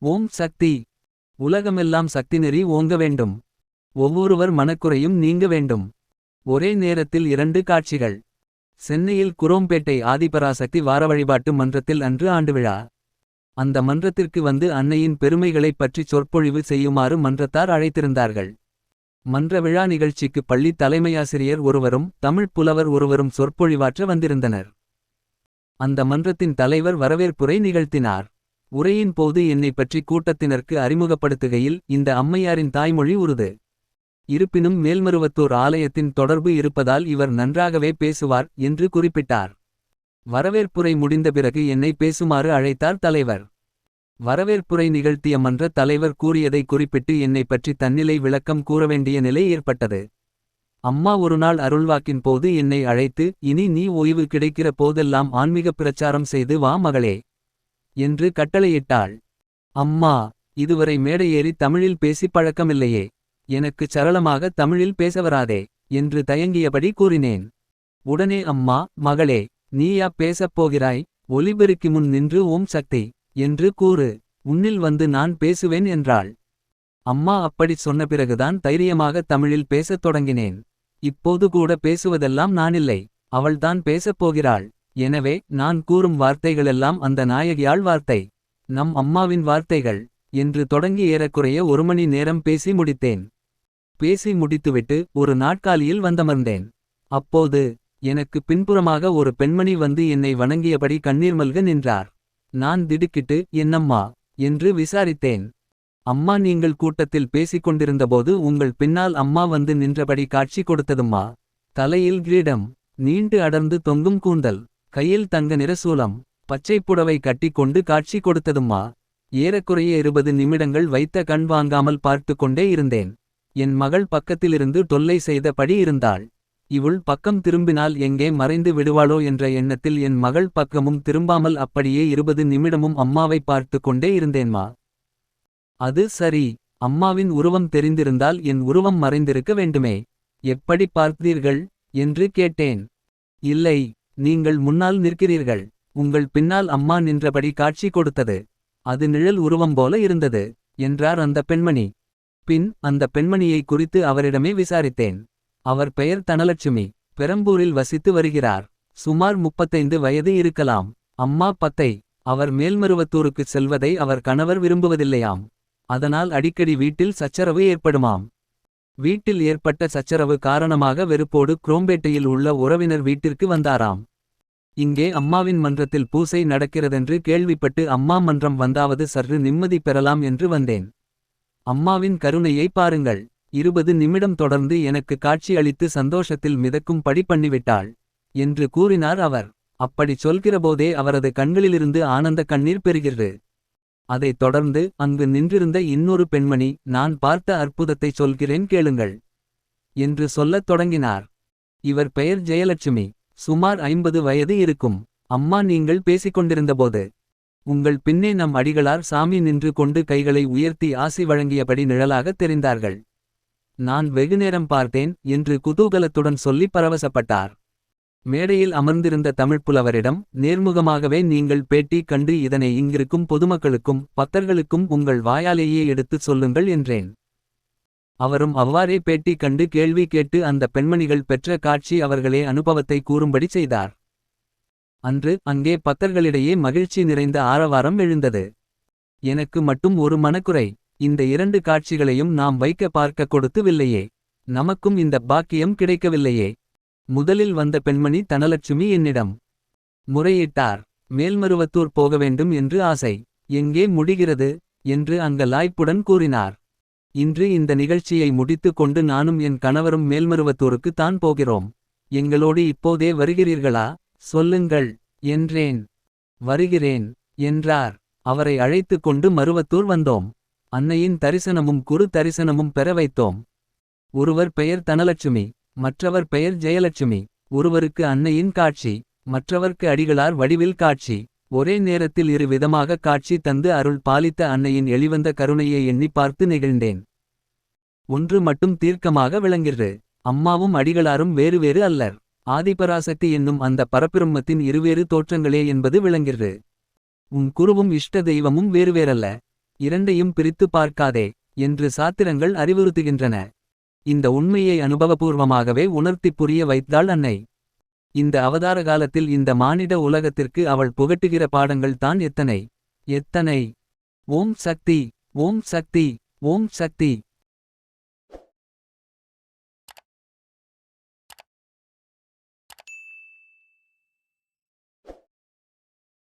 ஓம் சக்தி. உலகமெல்லாம் சக்திநெறி ஓங்க வேண்டும். ஒவ்வொருவர் மனக்குறையும் நீங்க வேண்டும். ஒரே நேரத்தில் 2 காட்சிகள். சென்னையில் குரோம்பேட்டை ஆதிபராசக்தி வார வழிபாட்டு மன்றத்தில் அன்று ஆண்டு விழா. அந்த மன்றத்திற்கு வந்து அன்னையின் பெருமைகளைப் பற்றி சொற்பொழிவு செய்யுமாறு மன்றத்தார் அழைத்திருந்தார்கள். மன்ற விழா நிகழ்ச்சிக்கு பள்ளி தலைமையாசிரியர் ஒருவரும் தமிழ் புலவர் ஒருவரும் சொற்பொழிவாற்ற வந்திருந்தனர். அந்த மன்றத்தின் தலைவர் வரவேற்புரை நிகழ்த்தினார். உரையின் போது என்னை பற்றி கூட்டத்தினருக்கு அறிமுகப்படுத்துகையில் இந்த அம்மையாரின் தாய்மொழி உருது. இருப்பினும் மேல்மருவத்தூர் ஆலயத்தின் தொடர்பு இருப்பதால் இவர் நன்றாகவே பேசுவார் என்று குறிப்பிட்டார். வரவேற்புரை முடிந்த பிறகு என்னை பேசுமாறு அழைத்தார் தலைவர். வரவேற்புரை நிகழ்த்திய மன்ற தலைவர் கூறியதை குறிப்பிட்டு என்னை பற்றி தன்னிலை விளக்கம் கூறவேண்டிய நிலை ஏற்பட்டது. அம்மா ஒருநாள் அருள்வாக்கின் போது என்னை அழைத்து, இனி நீ ஓய்வு கிடைக்கிற போதெல்லாம் ஆன்மீக பிரச்சாரம் செய்து வா மகளே என்று கட்டளையிட்டாள். அம்மா, இதுவரை மேடையேறி தமிழில் பேசி பழக்கமில்லையே, எனக்கு சரளமாக தமிழில் பேசவராதே என்று தயங்கியபடி கூறினேன். உடனே அம்மா, மகளே, நீயா பேசப் போகிறாய்? ஒலிபெருக்கி முன் நின்று ஓம் சக்தி என்று கூறு, உன்னில் வந்து நான் பேசுவேன் என்றாள். அம்மா அப்படிச் சொன்ன பிறகுதான் தைரியமாக தமிழில் பேசத் தொடங்கினேன். இப்போது கூட பேசுவதெல்லாம் நானில்லை, அவள்தான் பேசப் போகிறாள். எனவே நான் கூறும் வார்த்தைகளெல்லாம் அந்த நாயகியாள் வார்த்தை, நம் அம்மாவின் வார்த்தைகள் என்று தொடங்கி ஏறக்குறைய 1 மணி நேரம் பேசி முடித்தேன். பேசி முடித்துவிட்டு ஒரு நாட்காலியில் வந்தமர்ந்தேன். அப்போது எனக்கு பின்புறமாக ஒரு பெண்மணி வந்து என்னை வணங்கியபடி கண்ணீர் மல்க நின்றார். நான் திடுக்கிட்டு, என்னம்மா என்று விசாரித்தேன். அம்மா, நீங்கள் கூட்டத்தில் பேசிக் கொண்டிருந்தபோது உங்கள் பின்னால் அம்மா வந்து நின்றபடி காட்சி கொடுத்ததும்மா. தலையில் கிரீடம், நீண்டு அடர்ந்து தொங்கும் கூந்தல், கையில் தங்க நிற சூலம், பச்சைப் புடவை கட்டிக் கொண்டு காட்சி கொடுத்ததும்மா. ஏறக்குறைய 20 நிமிடங்கள் வைத்த கண் வாங்காமல் பார்த்து கொண்டே இருந்தேன். என் மகள் பக்கத்திலிருந்து தொல்லை செய்தபடி இருந்தாள். இவுள் பக்கம் திரும்பினால் எங்கே மறைந்து விடுவாளோ என்ற எண்ணத்தில் என் மகள் பக்கமும் திரும்பாமல் அப்படியே 20 நிமிடமும் அம்மாவை பார்த்து கொண்டே இருந்தேன்மா. அது சரி, அம்மாவின் உருவம் தெரிந்திருந்தால் என் உருவம் மறைந்திருக்க வேண்டுமே. எப்படி பார்த்தீர்கள் என்று கேட்டேன். இல்லை, நீங்கள் முன்னால் நிற்கிறீர்கள், உங்கள் பின்னால் அம்மா நின்றபடி காட்சி கொடுத்தது. அது நிழல் உருவம் போல இருந்தது என்றார் அந்த பெண்மணி. பின் அந்த பெண்மணியை குறித்து அவரிடமே விசாரித்தேன். அவர் பெயர் தனலட்சுமி, பெரம்பூரில் வசித்து வருகிறார். சுமார் 35 வயது இருக்கலாம். அம்மா பத்தை. அவர் மேல்மருவத்தூருக்குச் செல்வதை அவர் கணவர் விரும்புவதில்லையாம். அதனால் அடிக்கடி வீட்டில் சச்சரவு ஏற்படுமாம். வீட்டில் ஏற்பட்ட சச்சரவு காரணமாக வெறுப்போடு குரோம்பேட்டையில் உள்ள உறவினர் வீட்டிற்கு வந்தாராம். இங்கே அம்மாவின் மன்றத்தில் பூசை நடக்கிறதென்று கேள்விப்பட்டு அம்மா மன்றம் வந்தாவது சற்று நிம்மதி பெறலாம் என்று வந்தேன். அம்மாவின் கருணையை பாருங்கள். 20 நிமிடம் தொடர்ந்து எனக்கு காட்சி அளித்து சந்தோஷத்தில் மிதக்கும் படி பண்ணிவிட்டாள் என்று கூறினார் அவர். அப்படி சொல்கிறபோதே அவரது கண்களிலிருந்து ஆனந்த கண்ணீர் பெறுகிறது. அதைத் தொடர்ந்து அங்கு நின்றிருந்த இன்னொரு பெண்மணி, நான் பார்த்த அற்புதத்தை சொல்கிறேன் கேளுங்கள் என்று சொல்லத் தொடங்கினார். இவர் பெயர் ஜெயலட்சுமி, சுமார் 50 வயது இருக்கும். அம்மா, நீங்கள் பேசிக்கொண்டிருந்தபோது உங்கள் பின்னே நம் அடிகளார் சாமி நின்று கொண்டு கைகளை உயர்த்தி ஆசி வழங்கியபடி நிழலாகத் தெரிந்தார்கள். நான் வெகுநேரம் பார்த்தேன் என்று குதூகலத்துடன் சொல்லி பரவசப்பட்டார். மேடையில் அமர்ந்திருந்த தமிழ்ப்புலவரிடம், நேர்முகமாகவே நீங்கள் பேட்டி கண்டு இதனை இங்கிருக்கும் பொதுமக்களுக்கும் பக்தர்களுக்கும் உங்கள் வாயாலேயே எடுத்துச் சொல்லுங்கள் என்றேன். அவரும் அவ்வாறே பேட்டி கண்டு கேள்வி கேட்டு அந்த பெண்மணிகள் பெற்ற காட்சி அவர்களே அனுபவத்தை கூறும்படி செய்தார். அன்று அங்கே பக்தர்களிடையே மகிழ்ச்சி நிறைந்த ஆரவாரம் எழுந்தது. எனக்கு மட்டும் ஒரு மனக்குறை, இந்த 2 காட்சிகளையும் நாம் வைக்க பார்க்க கொடுத்துவில்லையே, நமக்கும் இந்த பாக்கியம் கிடைக்கவில்லையே. முதலில் வந்த பெண்மணி தனலட்சுமி என்னிடம் முறையிட்டார். மேல்மருவத்தூர் போக வேண்டும் என்று ஆசை. எங்கே முடிகிறது என்று அங்கலாய்ப்புடன் கூறினார். இன்று இந்த நிகழ்ச்சியை முடித்து கொண்டு நானும் என் கணவரும் மேல்மருவத்தூருக்கு தான் போகிறோம். எங்களோடு இப்போதே வருகிறீர்களா? சொல்லுங்கள் என்றேன். வருகிறேன் என்றார். அவரை அழைத்து கொண்டு மருவத்தூர் வந்தோம். அன்னையின் தரிசனமும் குரு தரிசனமும் பெற வைத்தோம். ஒருவர் பெயர் தனலட்சுமி, மற்றவர் பெயர் ஜெயலட்சுமி. ஒருவருக்கு அன்னையின் காட்சி, மற்றவர்க்கு அடிகளார் வடிவில் காட்சி. ஒரே நேரத்தில் 2 விதமாக காட்சி தந்து அருள் பாலித்த அன்னையின் எளிவந்த கருணையை எண்ணி பார்த்து நெகிழ்ந்தேன். ஒன்று மட்டும் தீர்க்கமாக விளங்கிறது, அம்மாவும் அடிகளாரும் வேறு வேறு அல்லர். ஆதிபராசக்தி என்னும் அந்த பரபிரம்மத்தின் இருவேறு தோற்றங்களே என்பது விளங்கிறது. உன் குருவும் இஷ்ட தெய்வமும் வேறுவேறல்ல. இரண்டையும் பிரித்து பார்க்காதே என்று சாத்திரங்கள் அறிவுறுத்துகின்றன. இந்த உண்மையை அனுபவபூர்வமாகவே உணர்த்திப் புரிய வைத்தாள் அன்னை. இந்த அவதார காலத்தில் இந்த மானிட உலகத்திற்கு அவள் புகட்டுகிற பாடங்கள் தான் எத்தனை எத்தனை. ஓம் சக்தி ஓம் சக்தி ஓம் சக்தி.